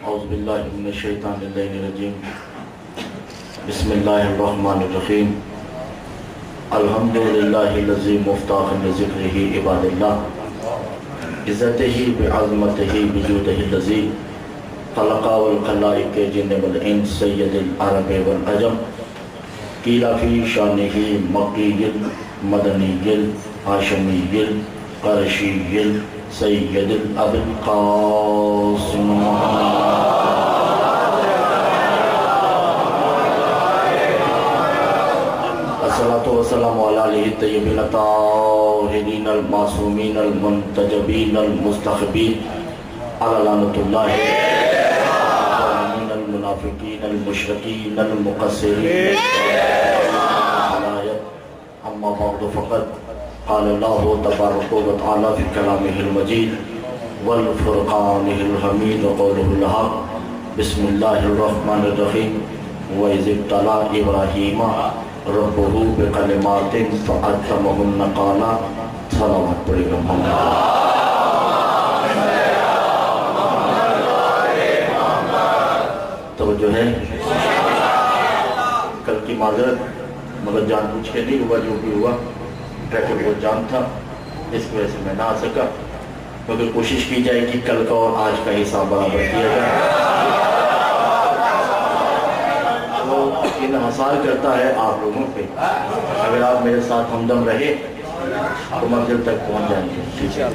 औज़ुबिल्लाहि मिनश्शैतानिर्रजीम। बिस्मिल्लाहिर्रहमानिर्रहीम। अल्हम्दुलिल्लाहिल्लज़ी मुफ्ताहन लिज़िक्रिही इबादिल्लाह इज़्ज़तिही बिअज़मतिही बिजूदिहिल्लज़ी खलक़ा वल खलाइक़ जिन्न वल इंस सय्यदुल अरब वल अजम क़ीला फ़ी शानिही मक्किय्युल मदनिय्युल हाशिमिय्युल क़ुरैशिय्युल सय्यदुल अबुल क़ासिम अस्सलातु वस्सलामु अला आलिहि तय्यबीन ताहिरीन अल मासूमीन अल मुंतजबीन अल मुस्तखबीन अला लानतुल्लाहि अल मुनाफिकीन अल मुशरिकीन अल मुक़स्सिरीन अम्मा बअद फ़क़द क़ाल अल्लाहु तबारक व तआला फ़ी कलामिहिल मजीद वल फ़ुरक़ानिहिल हमीद व क़ौलिहिल हक़। बिस्मिल्लाहिर रहमानिर रहीम। व इज़ इब्तला इब्राहीमा रब्बुहु बिकलिमातिन फ़अतम्महुन्ना क़ाला सलावत पढ़ेगा मोहम्मद। तो जो है कल की माजरत, मगर जानबूझ के नहीं हुआ, जो भी हुआ ट्रैफिक बहुत जाम था, इस वजह से मैं ना आ सका। मगर कोशिश की जाए कि कल का और आज का हिसाब बराबर किया जाए। वो इन्हिसार करता है आप लोगों पे। अगर आप मेरे साथ हमदम रहे तो मंजिल तक पहुंच जाएंगे। ठीक है,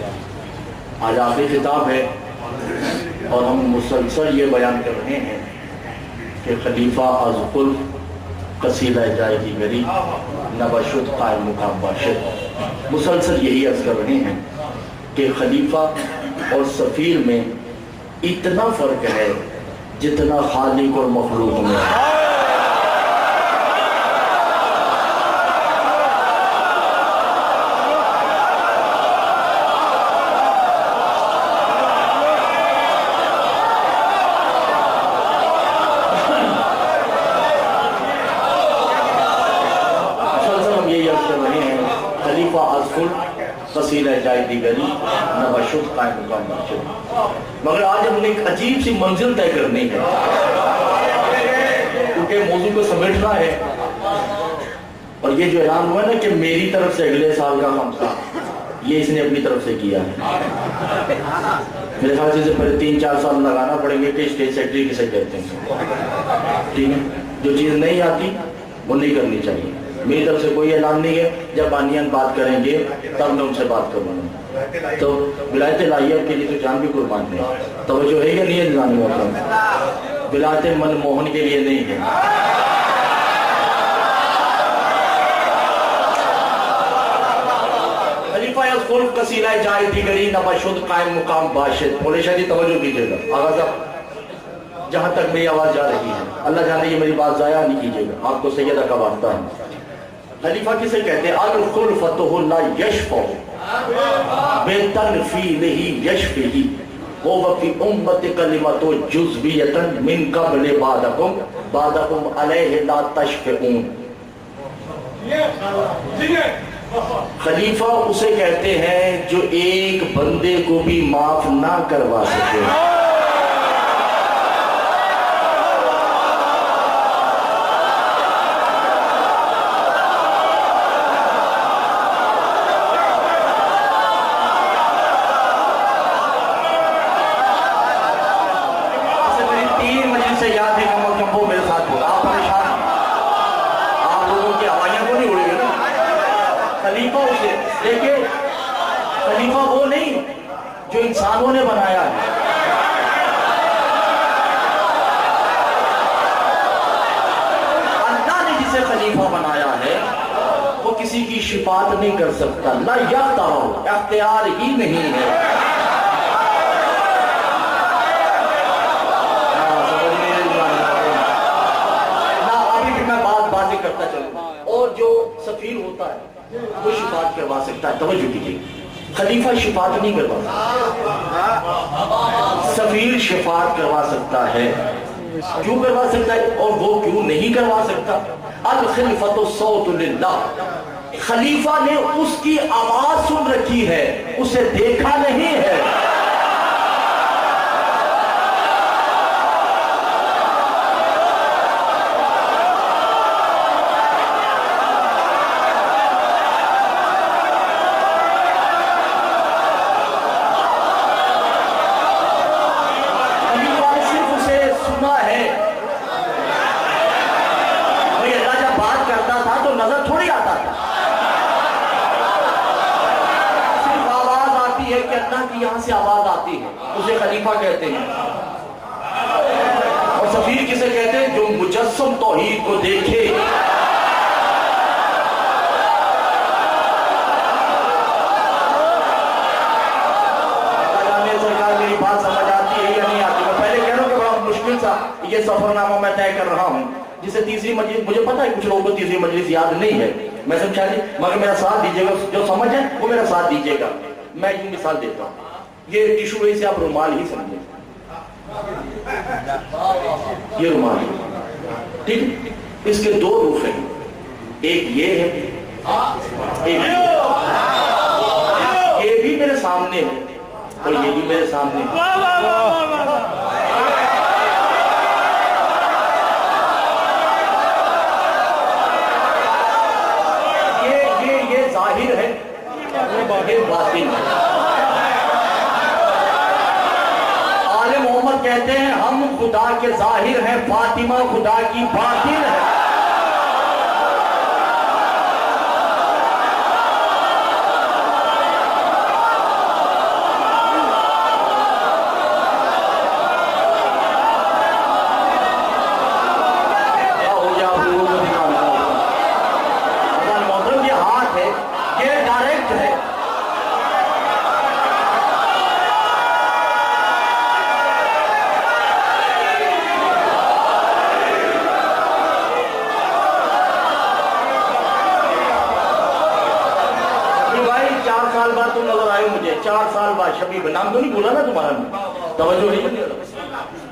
आज आखिरी किताब है और हम मुसलसल ये बयान कर रहे हैं कि खलीफा अज़कुल कसीदा जाएगी गरी नबशुद कायम मुकाम बाशिद। मुसलसल यही अर्ज कर रहे हैं कि खलीफा और सफ़ीर में इतना फ़र्क है जितना खालिक और मखलूक में। मगर आज हमने एक अजीब सी मंजिल तय करनी है, क्योंकि मौजू को समेटना है। और ये जो ऐलान हुआ ना कि मेरी तरफ से अगले साल का खमसा, ये इसने अपनी तरफ से किया है। मेरे ख्याल से पहले 3-4 साल लगाना पड़ेंगे कि स्टेट सेक्रेटरी किसे कहते हैं। ठीक है, जो चीज़ नहीं आती वो नहीं करनी चाहिए। मेरी तरफ से कोई ऐलान नहीं है। जब बानियान बात करेंगे तब मैं उनसे बात करूँगा। तो विलायत लाइयब के लिए तो जान भी कुर्बान है। तो जो है या नहीं है जान मौका, विलायत मनमोहन के लिए नहीं है। खलीफा अज़कुल कसीदा जाए दिगरी नबशुद कायम मुकाम बाशिद। बोले शादी तवज्जो कीजिएगा आगा साहब, जहां तक मेरी आवाज जा रही है, अल्लाह जाने ये मेरी बात जाया नहीं कीजिएगा, आपको सैयदा का वास्ता है। खलीफा किसे कहते हैं? अल खुलफतुहु ला यशफउ बेतनफीलिही यशफिही व फी उम्मति कलिमतु जुज़वियतन मिन क़ब्ल बादकुम अलैहि ला तशफ़ऊन। खलीफा उसे कहते हैं जो एक बंदे को भी माफ ना करवा सके। खलीफा वो नहीं जो इंसानों ने बनाया है। अल्लाह ने जिसे खलीफा बनाया है वो किसी की शिफात नहीं कर सकता। ना इख्तियार ही नहीं है। ना अभी भी मैं बात करता चलूं। और जो सफीर होता है वो शिफात करवा सकता है। तवज्जो कीजिए, खलीफा शिफात नहीं करवा सकता, सफीर शिफात करवा सकता है। क्यों करवा सकता है और वो क्यों नहीं करवा सकता? अल खिलफतु सौतु लिल्लाह, खलीफा ने उसकी आवाज सुन रखी है, उसे देखा नहीं है। उसे खलीफा कहते हैं। और सफीर किसे कहते हैं? जो मुजस्सम तौहीद को देखे। सरकार मेरी बात समझ आती है या नहीं आती? मैं पहले कह रहा हूं कि बड़ा मुश्किल सा ये सफरनामा मैं तय कर रहा हूं, जिसे तीसरी मजलिस, मुझे पता है कुछ लोगों को तीसरी मजलिस याद नहीं है, मैं समझा दी, मगर मेरा साथ दीजिएगा, जो समझ है वो मेरा साथ दीजिएगा। मैं यूं मिसाल देता हूं, ये टिश्यू से आप रुमाल ही समझे, ये रुमाल, ठीक, इसके दो रूप हैं, एक ये है, एक ये भी मेरे सामने है और ये भी मेरे सामने है। ये जाहिर है, ये बातिन है। आले मोहम्मद कहते हैं हम खुदा के जाहिर हैं, फातिमा खुदा की बातिन है। तुम नजर आए मुझे 4 साल बाद, शबीब नाम तो नहीं बोला ना तुम्हारा, तवज्जो नहीं।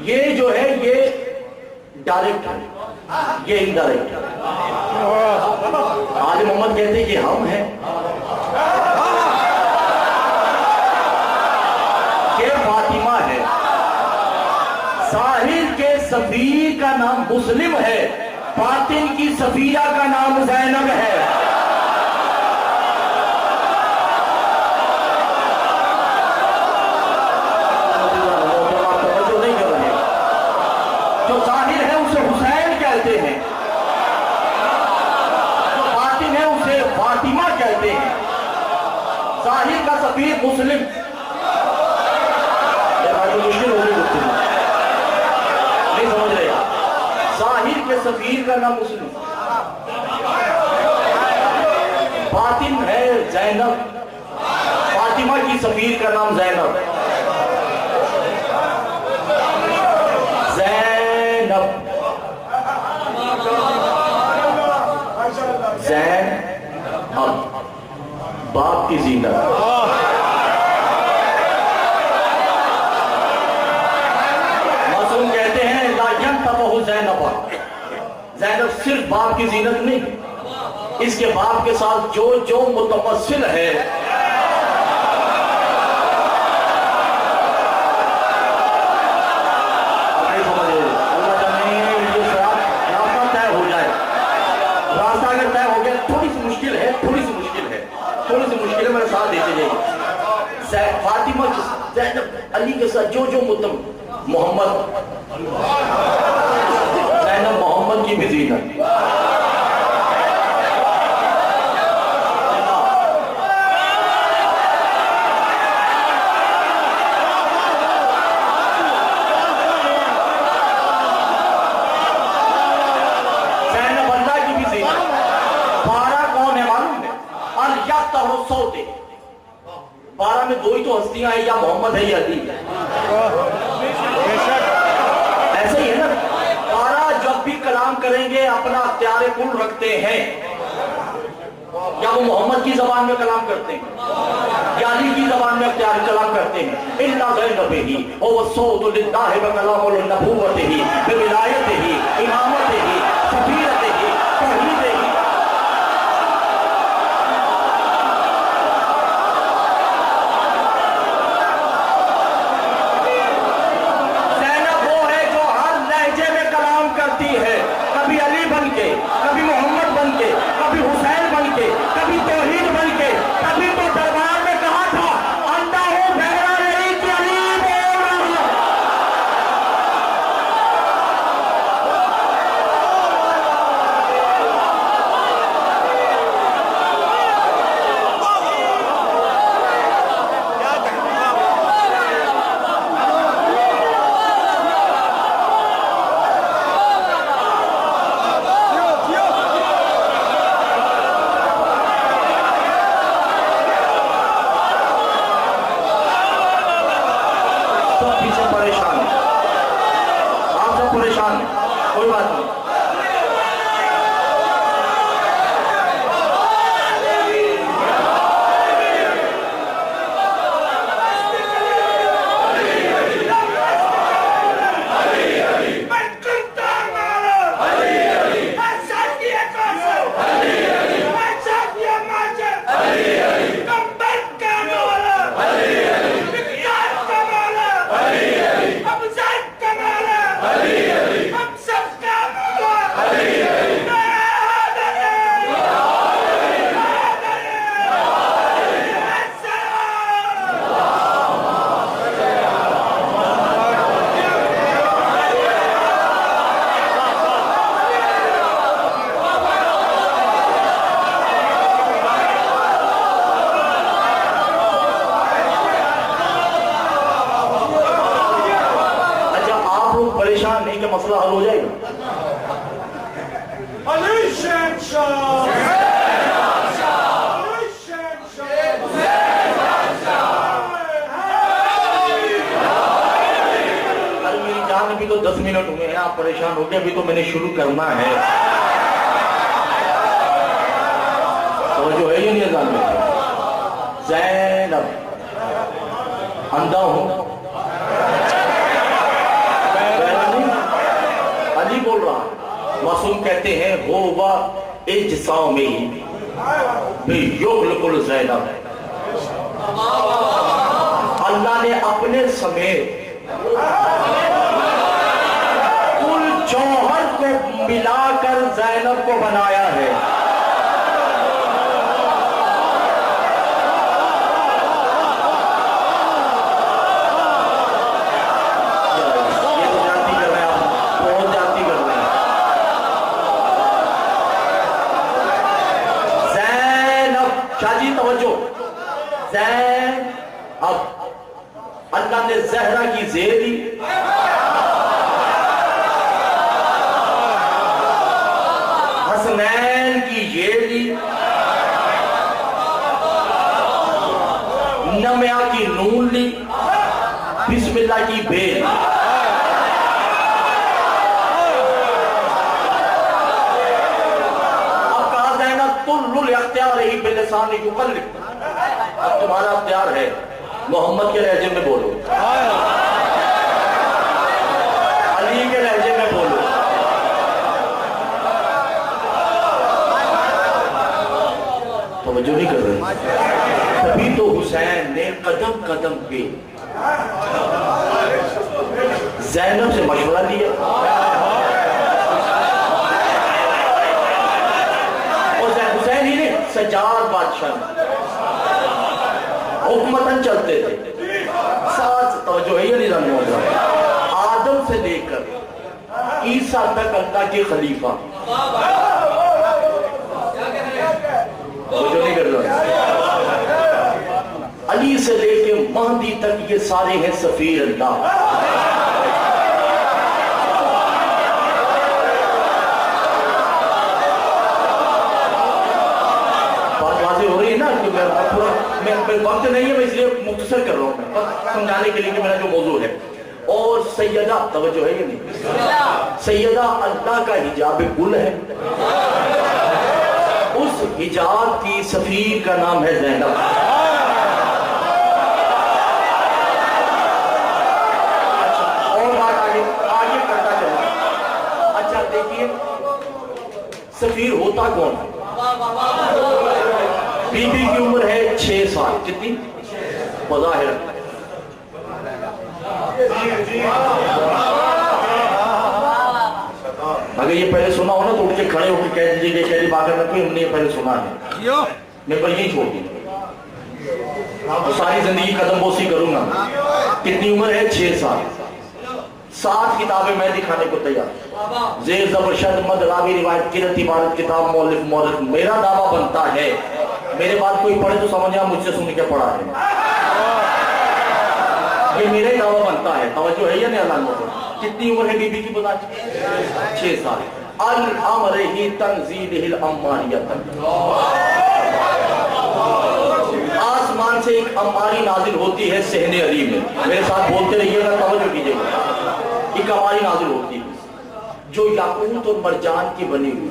ये जो है ये डायरेक्ट है, ये इनडायरेक्ट है। आले मोहम्मद कहते हैं कि हम हैं, ये फातिमा है। साहिर के सफीर का नाम मुस्लिम है, बातिन की सफिया का नाम ज़ैनब है। जो जाहिर है उसे हुसैन कहते हैं, जो बातिन है उसे फातिमा कहते हैं। जाहिर का सफीर मुस्लिम, मुश्किल होगी नहीं समझ रहे। जाहिर के सफीर का नाम मुस्लिम, बातिन है ज़ैनब, फातिमा की सफीर का नाम ज़ैनब। ज़ैनब बाप की ज़ीनत। मासूम कहते हैं ला यंतफ़हु ज़ैनब, ज़ैनब सिर्फ बाप की ज़ीनत नहीं, इसके बाप के साथ जो जो मुतमस्सिल है, मेरे साथ देते जाइए। फातिमा ज़ैनब अली के साथ जो जो मुतम मोहम्मद, ज़ैनब मोहम्मद की भी ज़ीनत। ज़ैनब अल्लाह की भी ज़ीनत। 12 कौन है मालूम है? अल यफ्तहु सौते, 12 में 2 ही तो हस्तियां हैं, या मोहम्मद है या अली। ऐसे ही है ना, 12 जब भी कलाम करेंगे अपना अख्तियार कुल रखते हैं, या वो मोहम्मद की जबान में कलाम करते हैं या अली की जबान में अख्तियार कलाम करते हैं। इल्ला ज़ैनबिही व सौतु लिल्लाहि व कलामुल नबुव्वतिही व विलायतिही इमामतिही सफीरतिही तौहीदिही। कभी मोहम्मद बन के, कभी हुसैन बन के, कभी तौहीद बन के, कभी तो दरबार में कहा था अंधा हूं बहरा नहीं कि अली बोल रहा हूं। परेशान हैं, कोई बात नहीं। परेशान नहीं कि मसला हल हो जाएगा। अरे मेरी जान, अभी तो 10 मिनट हुए हैं, आप परेशान हो गए, अभी तो मैंने शुरू करना है। तो जो है ये नहीं जान में ज़ैनब अंधा हूं, अली बोल रहा। मासूम कहते हैं हो वा इज्साओ में युगलकुल ज़ैनब, अल्लाह ने अपने समेत कुल जौहर को मिलाकर ज़ैनब को बनाया है। अब अल्लाह ने ज़हरा की ज़ेर दी, हसनैन की ये दी, नमया की नून ली, बिस्मिल्लाह की बे। अब कहा जाएगा तुल्लुल इख्तियार ही बिलिसान युकल्लिब, अब तुम्हारा अख्तियार है, मोहम्मद के लहजे में बोलो, अली के लहजे में बोलो। तवज्जो नहीं कर रहे। तभी तो हुसैन ने कदम कदम पे ज़ैनब से मशवरा लिया और हुसैन ही ने सज्जाद बादशाह हुकूमतन चलते थे साथ। तवज्जो है ये निजाम होगा, आदम से लेकर ईसा तक अल्लाह के खलीफा। तवज्जो नहीं कर रहा। अली से लेकर महदी तक ये सारे हैं सफीर अल्लाह। बात वाज़ेह हो रही है ना कि मैं वक्त नहीं है, मैं इसलिए मुख्तसर कर रहा हूँ समझाने के लिए कि मेरा जो मौजू है। और सैयदा, तवज्जो है कि नहीं, सैयदा अल्लाह का हिजाब गुल है, उस हिजाब की सफीर का नाम है ज़ैनब। अच्छा, और बात आगे करता चलूं। अच्छा देखिए, सफीर होता कौन है? बीबी की उम्र है 6 साल। कितनी? बज़ाहिर अगर ये पहले सुना हो ना तो उठ के खड़े होकर कह दीजिए कि बात में हमने पहले सुना है, मैं पर यही छोड़ दी। तो सारी जिंदगी कदम बोसी करूंगा। कितनी उम्र है? 6 साल। 7 किताबें मैं दिखाने को तैयार। जेर ज़बर शद मद रावी रिवायत किरत इबारत किताब मौलिफ मौलिफ। मेरा दावा बनता है, मेरे बाद कोई पढ़े तो समझा मुझसे सुन के पढ़ा है, ये मेरा ही दावा बनता है। तवज्जो है या नहीं? अल्लाह को कितनी उम्र है बीबी की? बता 6 साल। अल अमर ही तंजील अम्मारियतन, आसमान से एक अम्मारी नाजिल होती है सहने अली में। मेरे साथ बोलते रहिएगा, तवज्जो कीजिएगा। एक अम्मारी नाजिल होती है जो याकूत और मरजान की बनी हुई।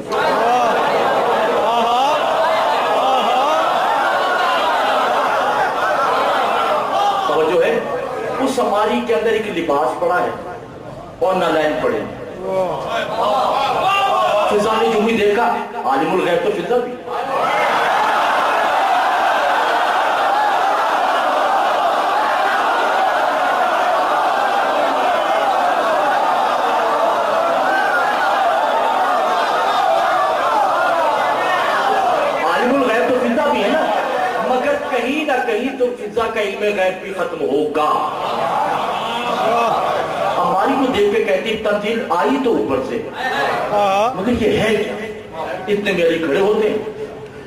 तो जो है उस हमारी के अंदर एक लिबास पड़ा है और नालैन पड़े। फिजा ने जो भी देखा, आलिमुल गैब तो फिजा भी। कहीं ना कहीं तो फिजा का इल्म गैब भी खत्म होगा। हमारी को देख के कहती तंजील आई तो ऊपर से, मगर ये है क्या? इतने मेरे खड़े होते हैं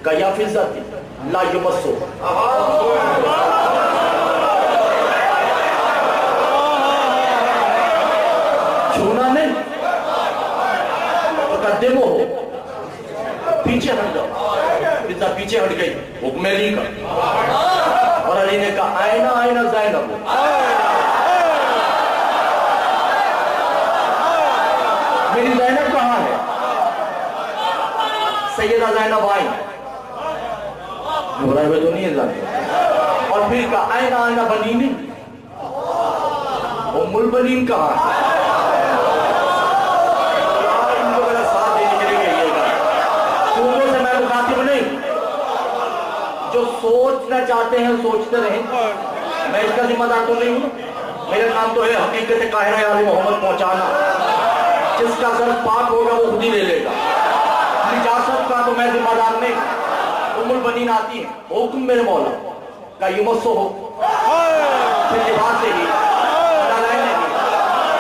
का या फिजा थी ला युमस्सो, छूना नहीं तो कद्दे वो हो, पीछे हट जाओ। फिजा पीछे हट गई, हुक्म अली का, और अली ने कहा आईना आईना ज़ैनब। मेरी ज़ैनब कहाँ है? सैयदा ज़ैनब आई, घबराए हुए तो नहीं है ज़ैनब। और फिर कहा आईना आईना बनीनी, उम्मुल बनीन कहाँ है? इनको मेरा साथ देने के लिए कहिएगा, तुमको से मैं मुखातिब नहीं। जो सोचना चाहते हैं सोचते रहें, मैं इसका जिम्मेदार तो नहीं हूं। मेरा काम तो है हकीकत काहिरा आले मोहम्मद पहुंचाना। जिसका सर पाक होगा वो खुद ही ले लेगा, निजासत का तो मैं जिम्मेदार नहीं। उम्मुल बनीन आती है, हुक्म मेरे मौला का युमस्सो हो, फिर लिबास लेगी,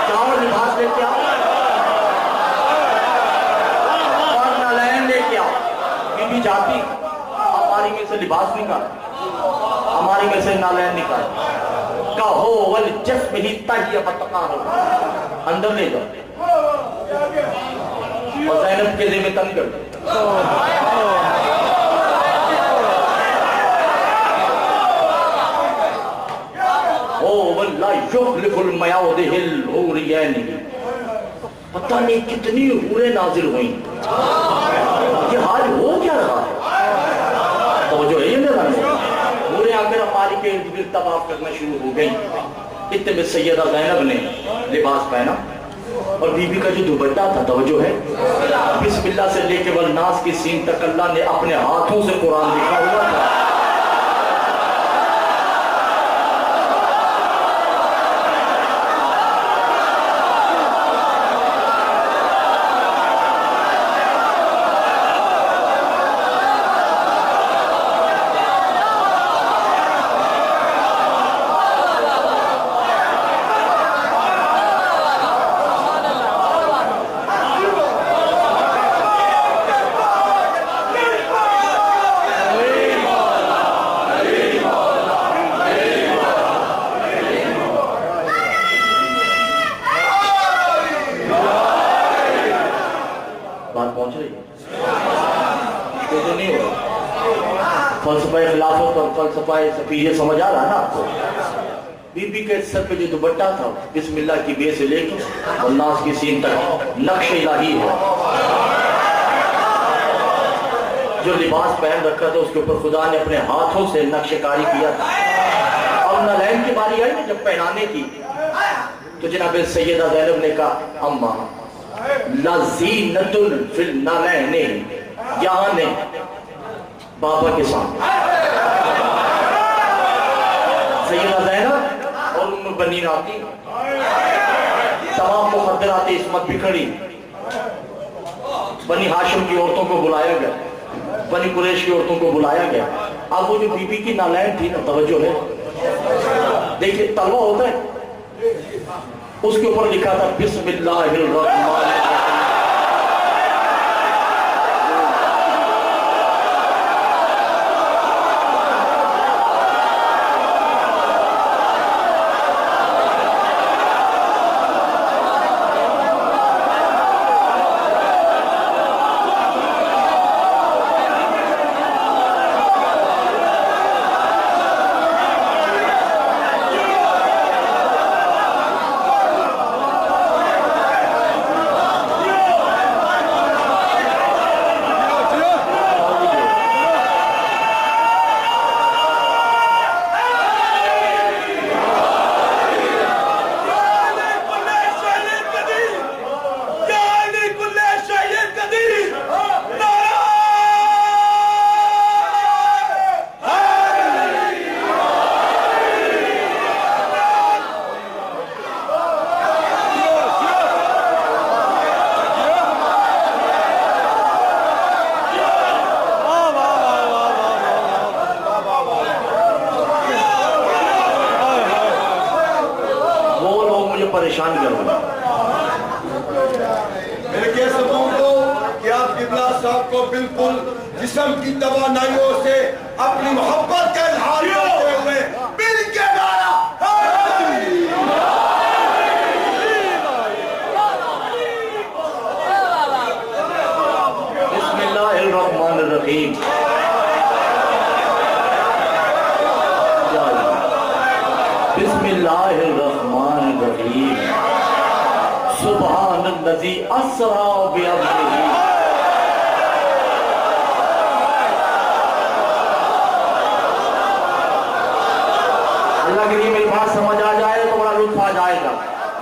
जाओ लिबास लेके आओ और नालैन लेके आओ। बीबी जाती, हमारी में से लिबास निकाल, हमारी में से नालैन निकाल, कहो वल जिस्म ही ताहिया बतका हो, अंदर ले जाओ और ज़ैनब के ज़िम्मे तंग कर दो। ओ वल्ला युखलिफुल मयाउदिहिल हुरियैनी, पता नहीं कितनी हूरें नाजिल हुई। ये हाल हो क्या रहा है? तो जो है पूरे आकर हमारी के इर्द गिर्द तवाफ करना शुरू हो गई। इतने में सैयदा ज़ैनब ने लिबास पहना और बीबी का जो दुपट्टा था, तवज्जो है, बिस्मिल्लाह से लेके वल नास की सीन तक अल्लाह ने अपने हाथों से कुरान लिखा हुआ था। ये समझ आ रहा ना आपको? बीबी के सर पे जो दुपट्टा था, बिस्मिल्लाह की बे से लेके और नास की सीन तक नक्शे इलाही है। जो लिबास पहन रखा था उसके ऊपर खुदा ने अपने हाथों से नक्शेकारी किया था। और नालैन की बारी आई ना जब पहनाने की, तो जनाब सैयदा ज़ैनब ने कहा अम्मा लज़ीनतुल फिल नालैन, यहाँ ने बाबा के सामने सैयदा ज़ैनब और उम्मुल बनीन आती, तमाम मुक़द्दरात इस्मत बिखरी। बनी हाशिम की औरतों को बुलाया गया, बनी कुरैश की औरतों को बुलाया गया। अब वो जो बीबी की नालैन थी ना, तवज्जो है, देखिए तलवा होता है, उसके ऊपर लिखा था बिस्मिल्लाहिर रहमानिर रहीम। मेरे सबूत दो कि आप किबला साहब को बिल्कुल जिस्म की तवानाइयों से अपनी मोहब्बत का इजहार करते हुए मिल के नारा बिस्मिल्लाहिर्रहमानिर्रहीम। बिस्मिल्लाहिर्रहमानिर्रहीम। सुब्हानल्लज़ी अस्रा बिअब्दिही। अल्लाह के लिए मेरी बात समझ आ जाए तो बड़ा लुत्फ आ जाएगा।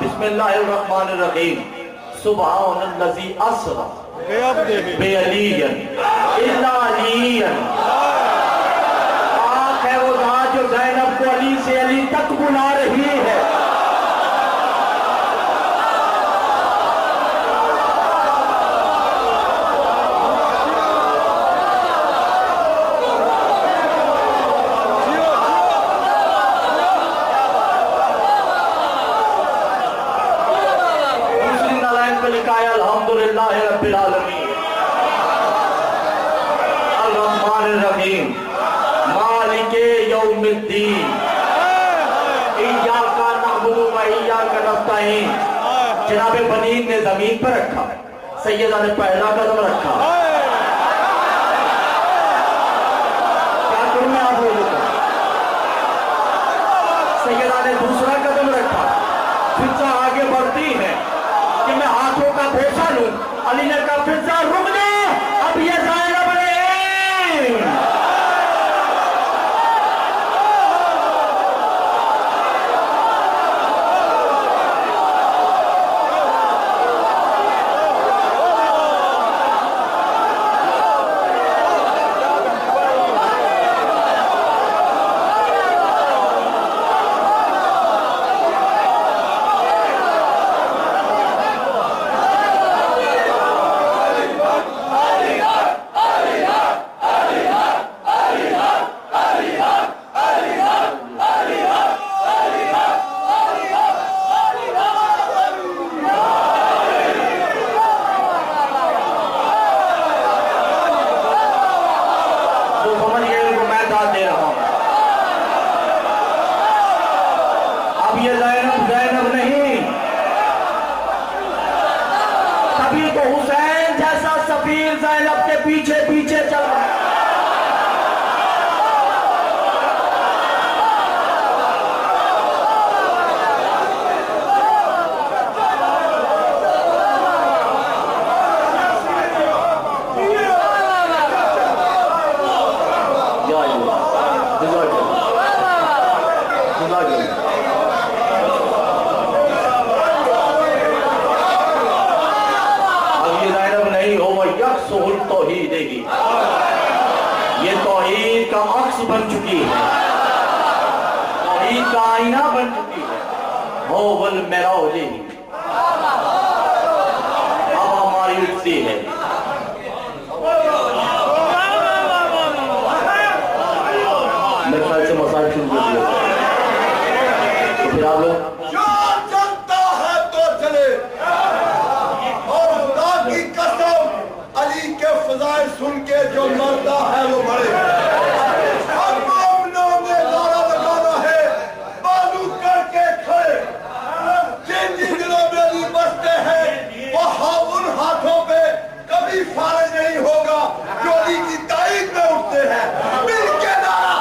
बिस्मिल्लाहिर्रहमानिर्रहीम। सुब्हानल्लज़ी अस्रा बिअलियन इल्ला अलियन। आँख है वो रात जो ज़ैनब को अली से अली तक बुला रही है। अल्हम्दुलिल्लाह रब्बिल आलमीन अर्रहमानिर्रहीम मालिके यौमिद्दीन इय्याका नअबुदु व इय्याका नस्तईन। जनाबे बनीन ने जमीन पर रखा, सैयदा ने पहला कदम रखा। क्या करूं मैं आप लोगों को? सैयदा ने दूसरा कदम रखा। फिजा आगे बढ़ती है कि मैं हाथों का बोसा लूं। अली ने कहा फिजा रुक जा, अब ये ज़ैनब ने पीछे पीछे चल रहा है। ये तौहीद का अक्स बन चुकी है, तौहीद का आईना बन चुकी है। हो वल मेराउजी अब हमारी उठती है। मेरे ख्याल से मसाइल शुरू कर दिए तो फिर आप लोग चलता है तो चले और खुदा की कसम अली के फजाइल सुन के जो मरता है वो मरे। हम मोमिनों ने नारा लगाना है बाजू करके खड़े। जिन जिन दिलों में अली बसते हैं वहाँ उन हाथों पे कभी फारिग नहीं होगा जो अली की ताईद में उठते हैं। मिल के नारा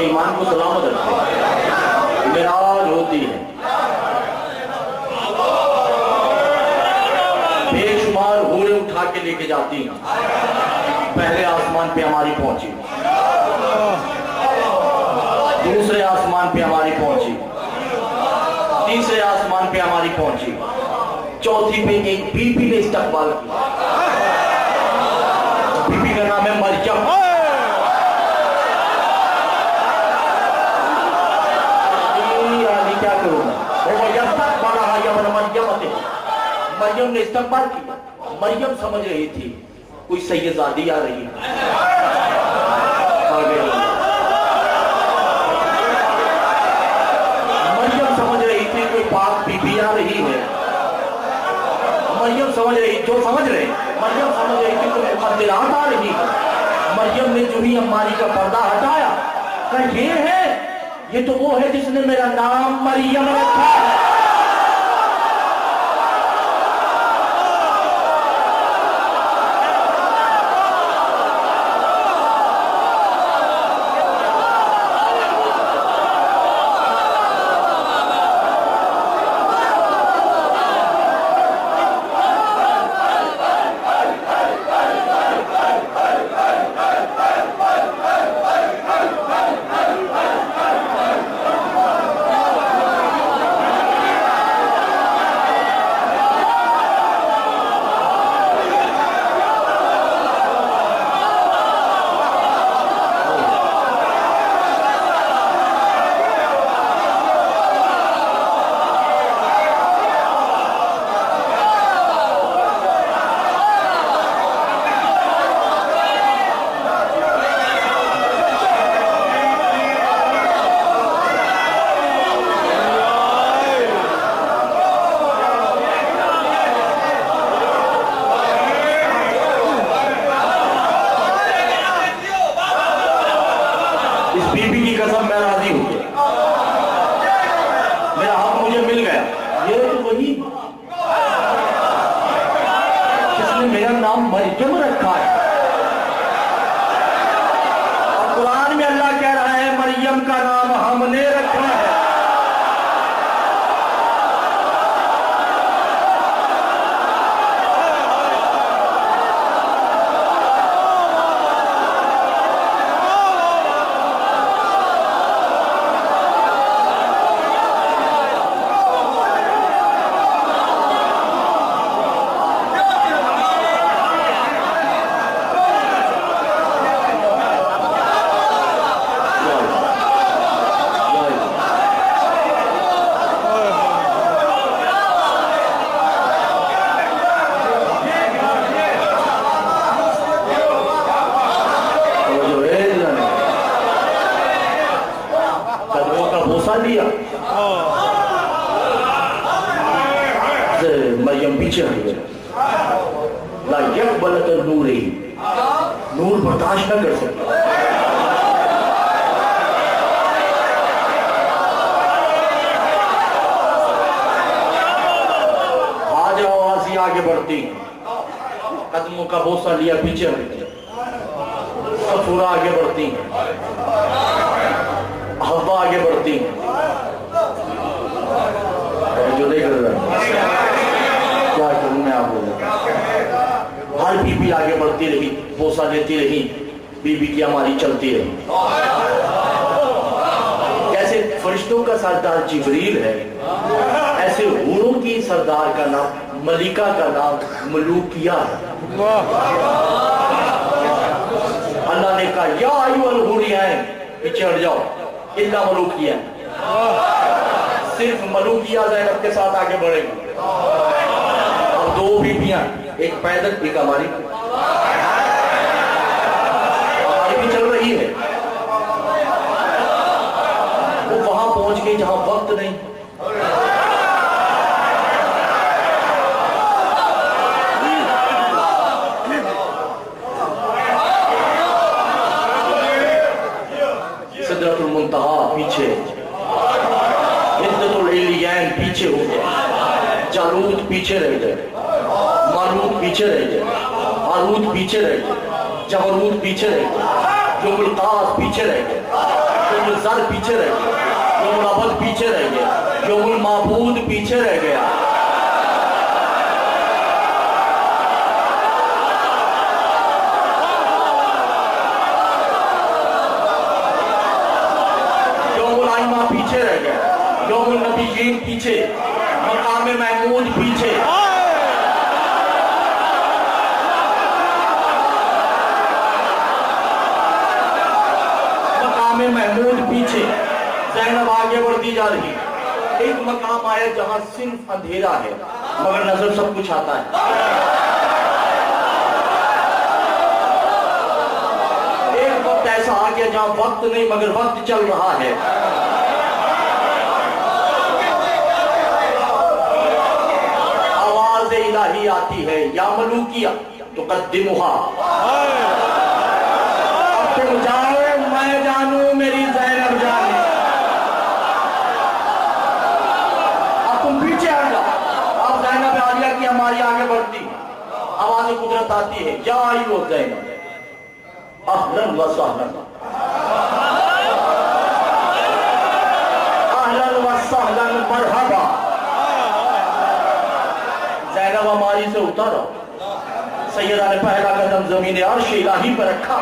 ईमान को सलामत रखे। मिराज होती है, बेशुमार हूरें उठा के लेके जाती हैं। पहले आसमान पे हमारी पहुंची, दूसरे आसमान पे हमारी पहुंची, तीसरे आसमान पे हमारी पहुंची, चौथी पे एक बीबी ने इस्तकबाल किया। मरियम ने इस्तकबाल किया। मरियम समझ रही थी कोई सैयदादी आ रही है, मरियम समझ रही थी कोई पाक बीबी आ रही है, मरियम समझ रही, जो समझ रहे, मरियम समझ रही थी कोई मुकद्दरात आ रही है। मरियम ने जो ही अम्मारी का पर्दा हटाया, कहा ये है, ये तो वो है जिसने मेरा नाम मरियम रखा है। मरियम पीछे हट गई, नूर ही नूर बर्दाश्त न कर सकता। आ जाओ, आसी आगे बढ़ती, कदमों का बोसा लिया, पीछे हट गई, सफूरा आगे बढ़ती, हवा आगे बढ़ती, जो देख रहा क्या करूं मैं आपको। हर बीबी आगे बढ़ती रही, बोसा देती रही, बीबी की हमारी चलती रही। जैसे फरिश्तों का सरदार जिब्रील है, ऐसे हूरों की सरदार का नाम, मलिका का नाम मलूकिया है। अल्लाह ने कहा या अय्युहल हुरियान, पीछे हट जाओ, इल्ला मलूकिया, सिर्फ मलूकिया ज़ैनब के साथ आगे बढ़ेगी। अब दो बीबियां, एक पैदल एक हमारी भी चल रही है। वो वहां पहुंच गई जहां वक्त नहीं। सिदरतुल मुंतहा पीछे, इद्दतुल इलियैन पीछे हो गया, जालूत पीछे रह गए, मारूत पीछे रह गए, हारूत पीछे रह गए, जबरूत पीछे रह गए, यौमुल कास पीछे रह गए, यौमुल ज़र पीछे रह गए, यौमुल अबद पीछे रह गया, यौमुल माबूद पीछे रह गया। यौमुल आइमा पीछे रह गया, यौमुल नबीयीन पीछे, मकाम महमूद पीछे। महमूद पीछे, ज़ैनब आगे बढ़ती जा रही। एक मकाम आया जहां सिर्फ अंधेरा है, मगर नजर सब कुछ आता है। एक वक्त ऐसा आ गया जहां वक्त नहीं मगर वक्त चल रहा है। आवाज इलाही आती है, या मलूकिया तो कद्दिमुहा, अब तुम जाओ मैं जानू मेरी ज़ैनब जाने। अब तुम पीछे हट जाओ, अब ज़ैनब आलिया की हमारी आगे बढ़ती, आवाज़ कुदरत आती है, या आई वो ज़ैनब अहलन व सहलन, अहलन व सहलन मरहबा। ज़ैनब हमारी से उतारो। सैयदा ने पहला कदम ज़मीन अर्श इलाही पर रखा।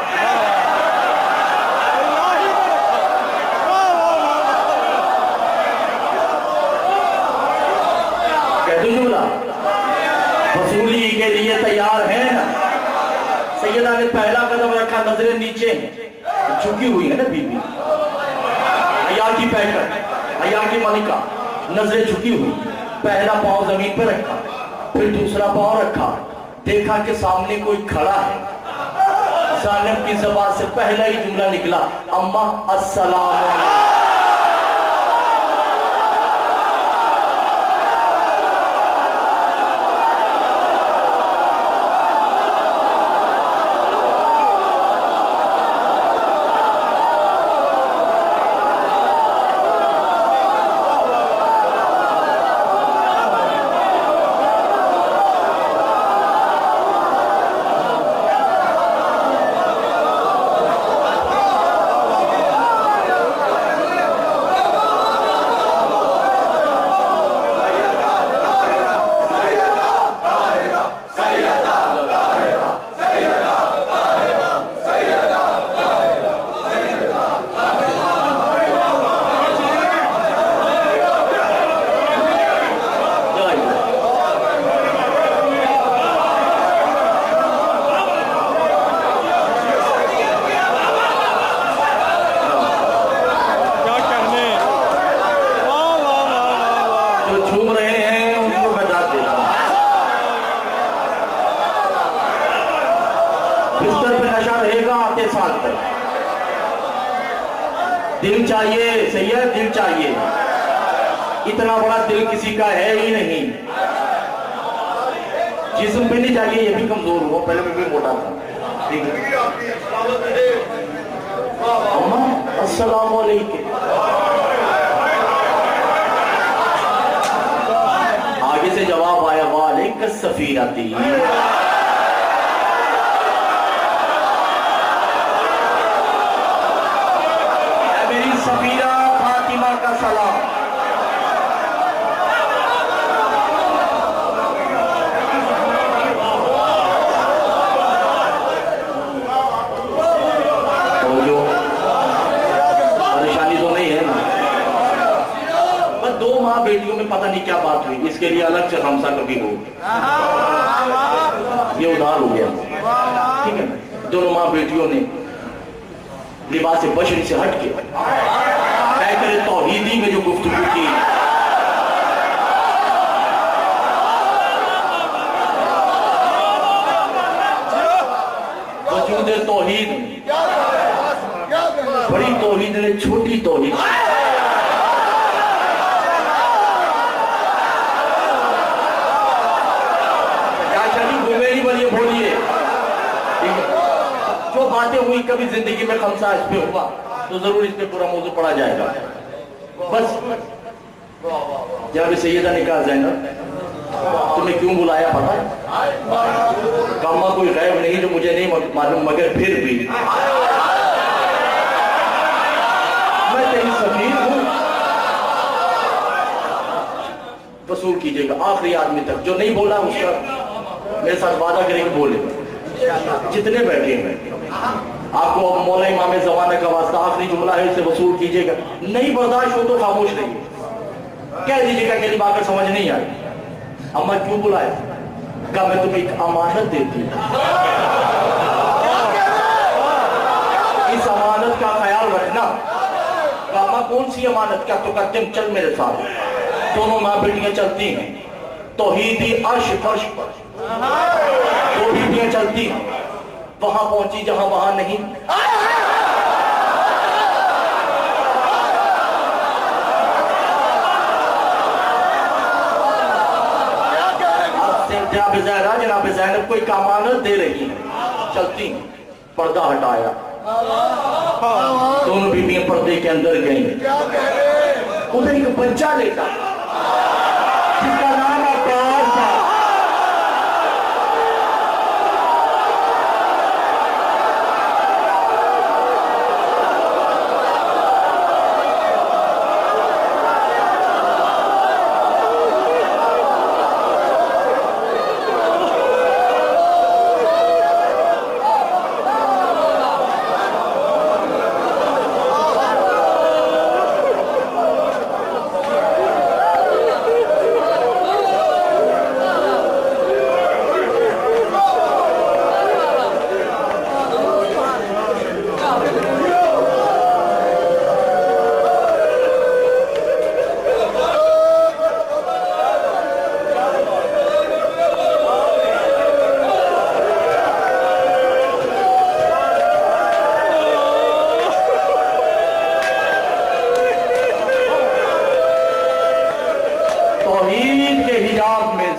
कह दो जुमला, वसूली के लिए तैयार है ना? सैयदा ने पहला कदम रखा, नजरें नीचे हैं, झुकी हुई है ना बीबी, हया की पैकर, हया की मलिका, नजरें झुकी हुई। पहला पांव जमीन पर रखा, फिर दूसरा पांव रखा, देखा कि सामने कोई खड़ा है। ज़ैनब की ज़बान से पहला ही जुमला निकला, अम्मा अस्सलाम अलैकुम। दिल चाहिए सैयद, दिल चाहिए। इतना बड़ा दिल किसी का है ही नहीं। जिस्म पे नहीं चाहिए, ये भी कमजोर हो, पहले मैं भी मोटा था। ठीक है, अम्मा अस्सलाम वालेकुम। आगे से जवाब आया, वालेकुम सफीरती। सफीरा फातिमा का सलाम। तो जो परेशानी तो नहीं है ना, बस दो माँ बेटियों में पता नहीं क्या बात हुई, इसके लिए अलग से हमसा कभी हो, ये उधार हो गया। ठीक है, दोनों माँ बेटियों ने लिबास बशरी से हट के पैकर तौहीदी में जो गुफ्तगू की, वजूद तौहीद, बड़ी तौहीद ने छोटी तौहीद, घुमेरी बनिए बोलिए। जो बातें हुई कभी जिंदगी में खमसा इस पे हुआ तो जरूर इस पे पूरा मौजू पढ़ा जाएगा। बस जब सैयदा ने कहा, ज़ैनब तुम्हें क्यों बुलाया पता है? कम्मा कोई गैब नहीं जो मुझे नहीं मालूम, मगर फिर भी मैं तेरी सफीर हूं, वसूल कीजिएगा आखिरी आदमी तक। जो नहीं बोला उसका मेरे साथ वादा करेंगे बोले। जितने बैठे हैं आपको अब मौला इमाम ज़माना का वास्ता आखिरी जुमला है, इसे वसूल कीजिएगा। नहीं बर्दाश्त हो तो खामोश रहिए, कह दीजिएगा मेरी बात समझ नहीं आई। अम्मा क्यों बुलाए? कहा मैं तुम्हें एक अमानत देती हूँ, इस अमानत का ख्याल रखना। अम्मा कौन सी अमानत? क्या तो कहते चल मेरे साथ। दोनों माँ बेटियां चलती हैं, तौहीदी अर्श फर्श पर तौहीदियां चलती वहां पहुंची जहां वहां नहीं। जनाब ज़ैनब कोई कामानत दे रही है, चलती पर्दा हटाया, दोनों बीवियां पर्दे के अंदर गई। उधर एक बच्चा लेटा जिसका नाम अब्बास था।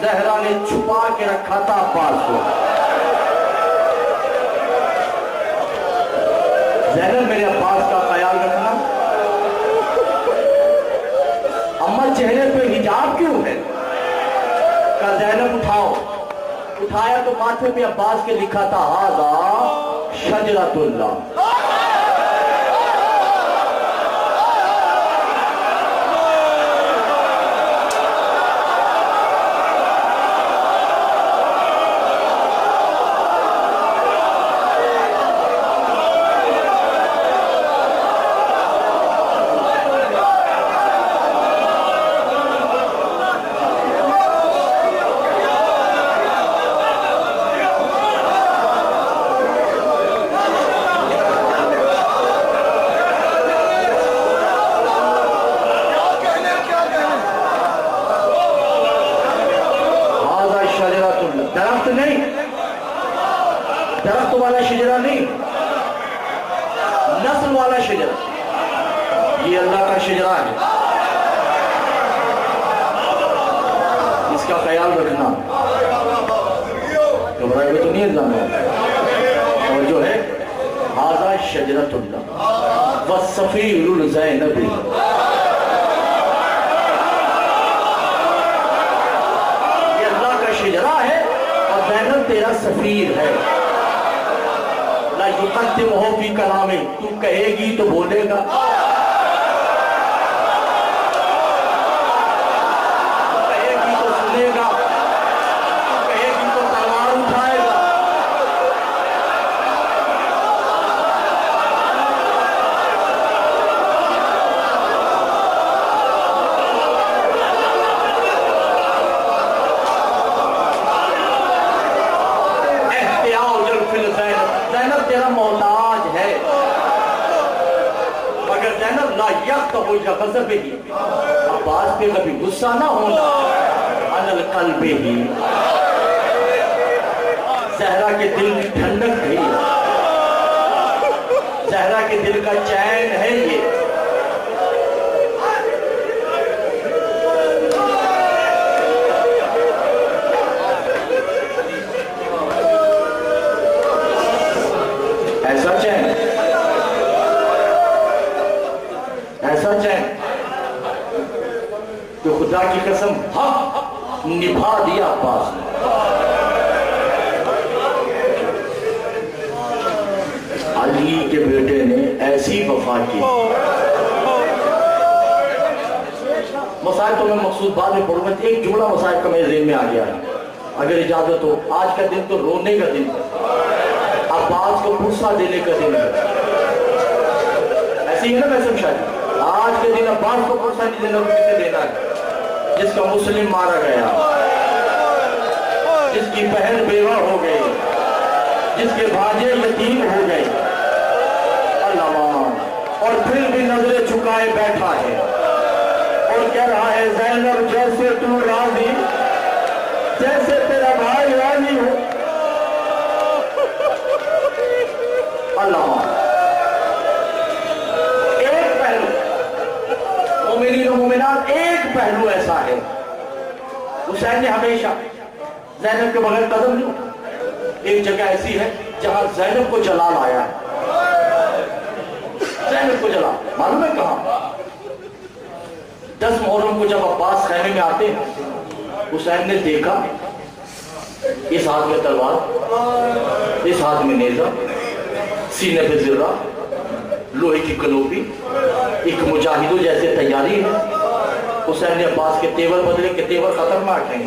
ज़हरा ने छुपा के रखा था अब्बास को। ज़ैनब मेरे अब्बास का ख्याल रखना। अम्मा चेहरे पे हिजाब क्यों है? कहा ज़ैनब उठाओ। उठाया तो माथे पे अब्बास के लिखा था हाज़ा शजरतुल्लाह। दरख्त नहीं, दरख्त वाला शजरा नहीं, नस्ल वाला शजरा, ये अल्लाह का शजरा है, इसका ख्याल रखना। घबराए तो नहीं अल्लाह। और जो है हाज़ा शजरतुल्लाह व सफ़ीरुल ज़ैनबी, ये अल्लाह का शजरा है और ज़ैनब तेरा सफीर है। ला युक़द्दिमुहु फी कलामे, तू कहेगी तो बोलेगा, कहेगी तो सुनेगा, कहेगी तो तलवार उठाएगा। ज़ैनब तेरा मोहताज है, मगर ज़ैनब ला यख्तबु गज़ब ही, अब्बास पे कभी गुस्सा ना होना। अनल क़ल्ब ही, ज़हरा के दिल की ठंडक है, ज़हरा के दिल का चैन है ये। ऐसा चैन, ऐसा चैन तो खुदा की कसम हक निभा दिया अब्बास ने। अली के बेटे ने ऐसी वफा की। मसाइल तो मैं मकसूद बाद में पढ़ूंगा, एक जुमला मसाइल का मेरे ज़हन में आ गया है, अगर इजाजत हो। आज का दिन तो रोने का दिन, अब्बास को पुरसा देने का दिन है, ऐसी है ना वैसे शायद। आज के दिन अब्बास को पुरसा नहीं देना, किसे देना है? जिसका मुस्लिम मारा गया, जिसकी बहन बेवा हो गई, जिसके भांजे यतीम हो गए, अल्लाह, और फिर भी नजरें झुकाए बैठा है और कह रहा है ज़ैनब जैसे तू राजी जैसे तेरा भाई राजी हो। अल्लाह एक पहलू मोमिनीन और मोमिनात, एक पहलू ऐसा है, हुसैन ने हमेशा ज़ैनब के बगैर कदम नहीं उठाया। एक जगह ऐसी है जहां ज़ैनब को जलाल आया है, ज़ैनब को जलाल मालूम है कहां? 10 मुहर्रम को जब अब्बास खैमे में आते हैं, हुसैन ने देखा इस हाथ में तलवार, इस हाथ में नेजा, सीने पे जिर्रा, लोहे की कनोपी, एक मुजाहिदों जैसे तैयारी है। हुसैन ने अब्बास के तेवर बदले के तेवर खतरनाक हैं,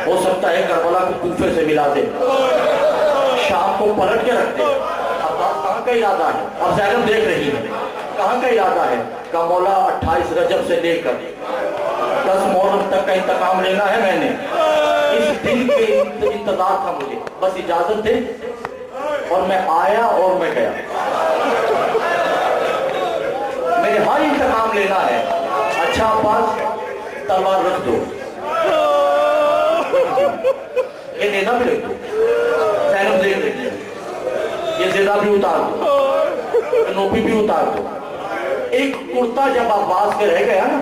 हो सकता है करबला को कूफे से मिला दे, शाम को पलट के रख दे। अब्बास कहाँ का इरादा है? अब ज़ैनब देख रही है कहाँ का इरादा है। का मौला 28 रजब से लेकर 10 मुहर्रम तक का इंतकाम लेना है मैंने, इस दिन के इंतजार था मुझे, बस इजाजत दे। और मैं आया और मैं गया, मेरे हर इंतकाम लेना है। अच्छा अब्बास तलवार रख दो, ये नेजा भी रख दो, ज़ैनब देख रही है, ये ज़ेदा भी उतार दो, कनोपी भी उतार दो। एक कुर्ता जब अब्बास के रह गया ना,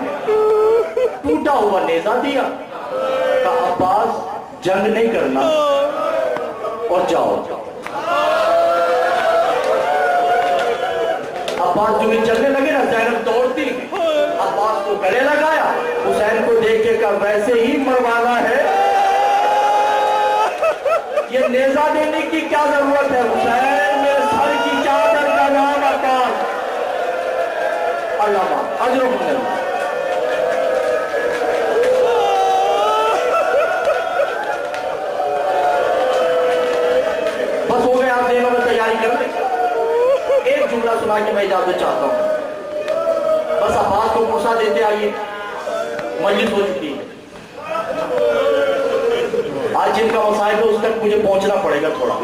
टूटा हुआ नेजा दिया, का अब्बास जंग नहीं करना और जाओ। अब्बास जो चलने लगे ना, ज़ैनब दौड़ती, अब्बास को गले लगाया, हुसैन को देख के कहा वैसे ही मरवाना है, ये नेजा देने की क्या जरूरत है हुसैन, मेरे सर की चादर का नाम आकाश। अल्लाह अजर बस हो गया, आप देनों में तैयारी कर रहे। एक जुमला सुना के मैं इजाजत चाहता हूँ, बस अब्बास को गुस्सा देते आइए, मजलिस हो चुकी है। आज जिनका मसाइल है उस तक मुझे पहुंचना पड़ेगा, थोड़ा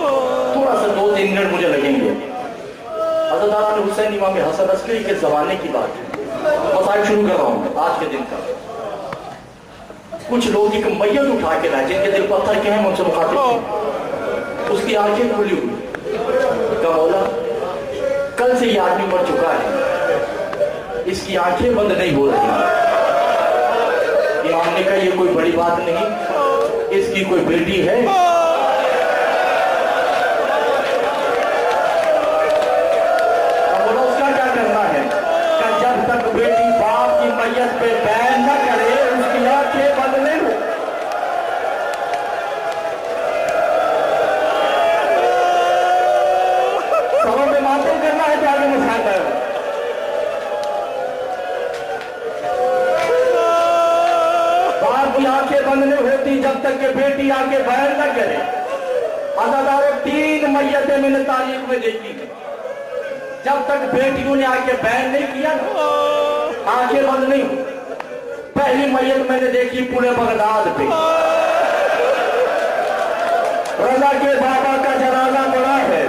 सा 2-3 मिनट मुझे लगेंगे। हज़रत हुसैन इमाम हसन अस्करी के जमाने की बात है, मसाइल शुरू कर रहा हूँ आज के दिन का। कुछ लोग एक मैयत उठा के लाए जिनके दिल पत्थर के हैं, उनसे मुखातिब थे। उसकी आंखें खुली हुई, कहा मौला कल से ये आदमी मर चुका है, इसकी आंखें बंद नहीं हो रही। इमाम ने कहा ये कोई बड़ी बात नहीं, इसकी कोई बेटी है। बोला उसका क्या करना है? कि जब तक बेटी बाप की मैयत पे बैन न करे उसकी आंखें बंद नहीं हो। सरों में मातम करना है, प्यारे मुसलमान, बाप की आंखें बंद नहीं होती जब तक कि बेटी आके बयान न करे। अदादारों 3 मैयतें मैंने तारीख में देखी है, जब तक बेटियों ने आके बयान नहीं किया ना, आंखें बंद नहीं हुई। पहली मैयत मैंने देखी पूरे बगदाद पे, रजा के बाबा का जनाजा पड़ा है,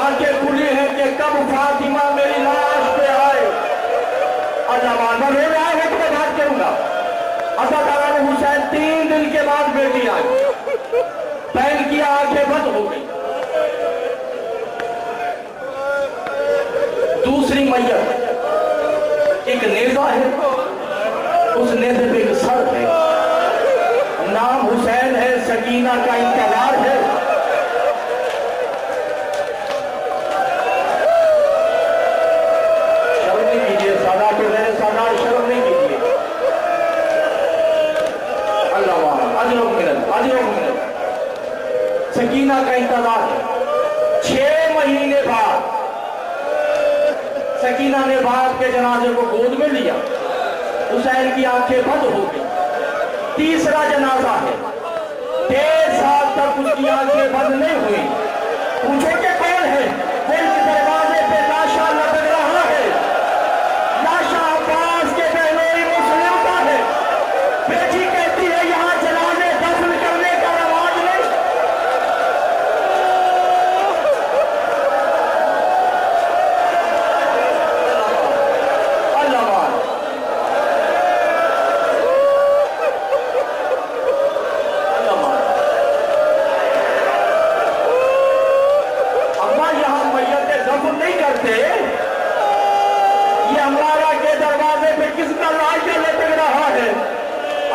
आंखें खुली है कि कब फातिमा मेरी लाश पे आए। अल्लाह माना रो रहा है तो मैं बात करूंगा। अल्लाह हुसैन 3 दिन के बाद बेटी आई, पहन की आंखें बंद हो गई। दूसरी मैयत एक नेजा है, उस नेजे पे एक सर है, नाम हुसैन है, सकीना का इंतजार है। शर्म नहीं कीजिए सादा, तो मैंने सादा शर्म नहीं कीजिए। अल्लाह अजर सकीना का इंतजार है। 6 महीने बाद सकीना ने बाप के जनाजे को गोद में लिया, हुसैन की आंखें बंद हो गई। तीसरा जनाजा है, 1.5 साल तक उसकी आंखें बंद नहीं हुई। पूछो कि कौन है? कोई दरवाजे पे लाशा लटक रहा है, लाशा अब्बास के बहनोई मुस्लिम का है। बेटी कहती है यहाँ जनाजे दफन करने का रवाज नहीं। आयशा लटक रहा है,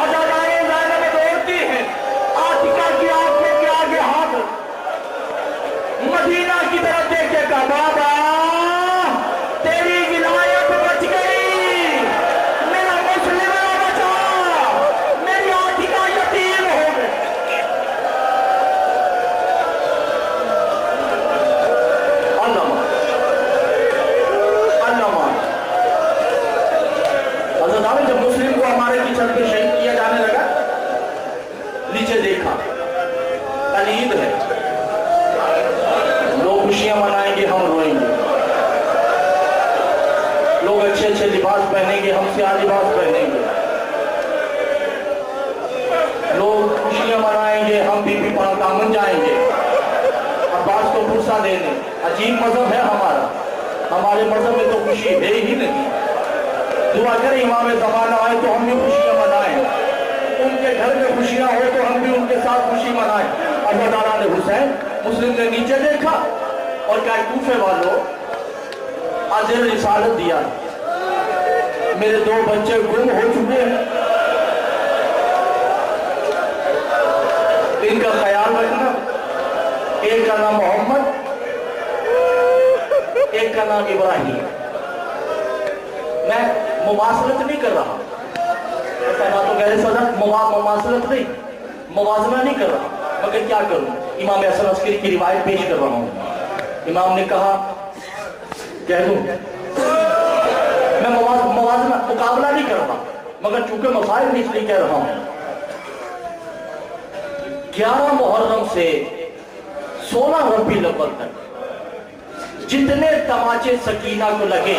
अज़ादाए ज़ैनब दौड़ती है, आतिका की आंखों के आगे हाथ मदीना की तरफ देख के कहा, बाबा तेरी विलायत बच गई, मेरा मुस्लिम बचा, मेरी आतिका यतीम हो गई। अल्लाह जब मुस्लिम को हमारे की छत पे शहीद किया जाने लगा, नीचे देखा कल ईद है, लोग खुशियां मनाएंगे, हम रोएंगे, लोग अच्छे अच्छे लिबास पहनेंगे, हम स्याह लिबास पहनेंगे, लोग खुशियां मनाएंगे, हम बीबी पर दामन जाएंगे, अब्बास को गुस्सा देने। अजीब मजहब है हमारा, हमारे मजहब में तो खुशी है ही नहीं। दुआ करें इमाम ज़माना आए तो हम भी खुशियां मनाएं, उनके घर में खुशियां हो तो हम भी उनके साथ खुशी मनाएं। अल्लाह ने हुसैन मुस्लिम ने नीचे देखा और क्या कूफे वालों अजर रिसालत दिया, मेरे 2 बच्चे गुम हो चुके हैं, इनका ख्याल रखना। एक का नाम मोहम्मद, एक का नाम इब्राहिम। मैं मुवासलत नहीं कर रहा, ऐसा ना तो कह रहे सदा मुवासलत नहीं, मुवाजना नहीं कर रहा, मगर क्या करूं, इमाम हसन अस्करी की रिवायत पेश कर रहा हूं। इमाम ने कहा कह दूं, मैं मुवाजना मुकाबला नहीं कर रहा, मगर चूंकि मसाइल में इसलिए कह रहा हूं। 11 मुहर्रम से 16 रबीउल अव्वल तक जितने तमाचे सकीना को लगे,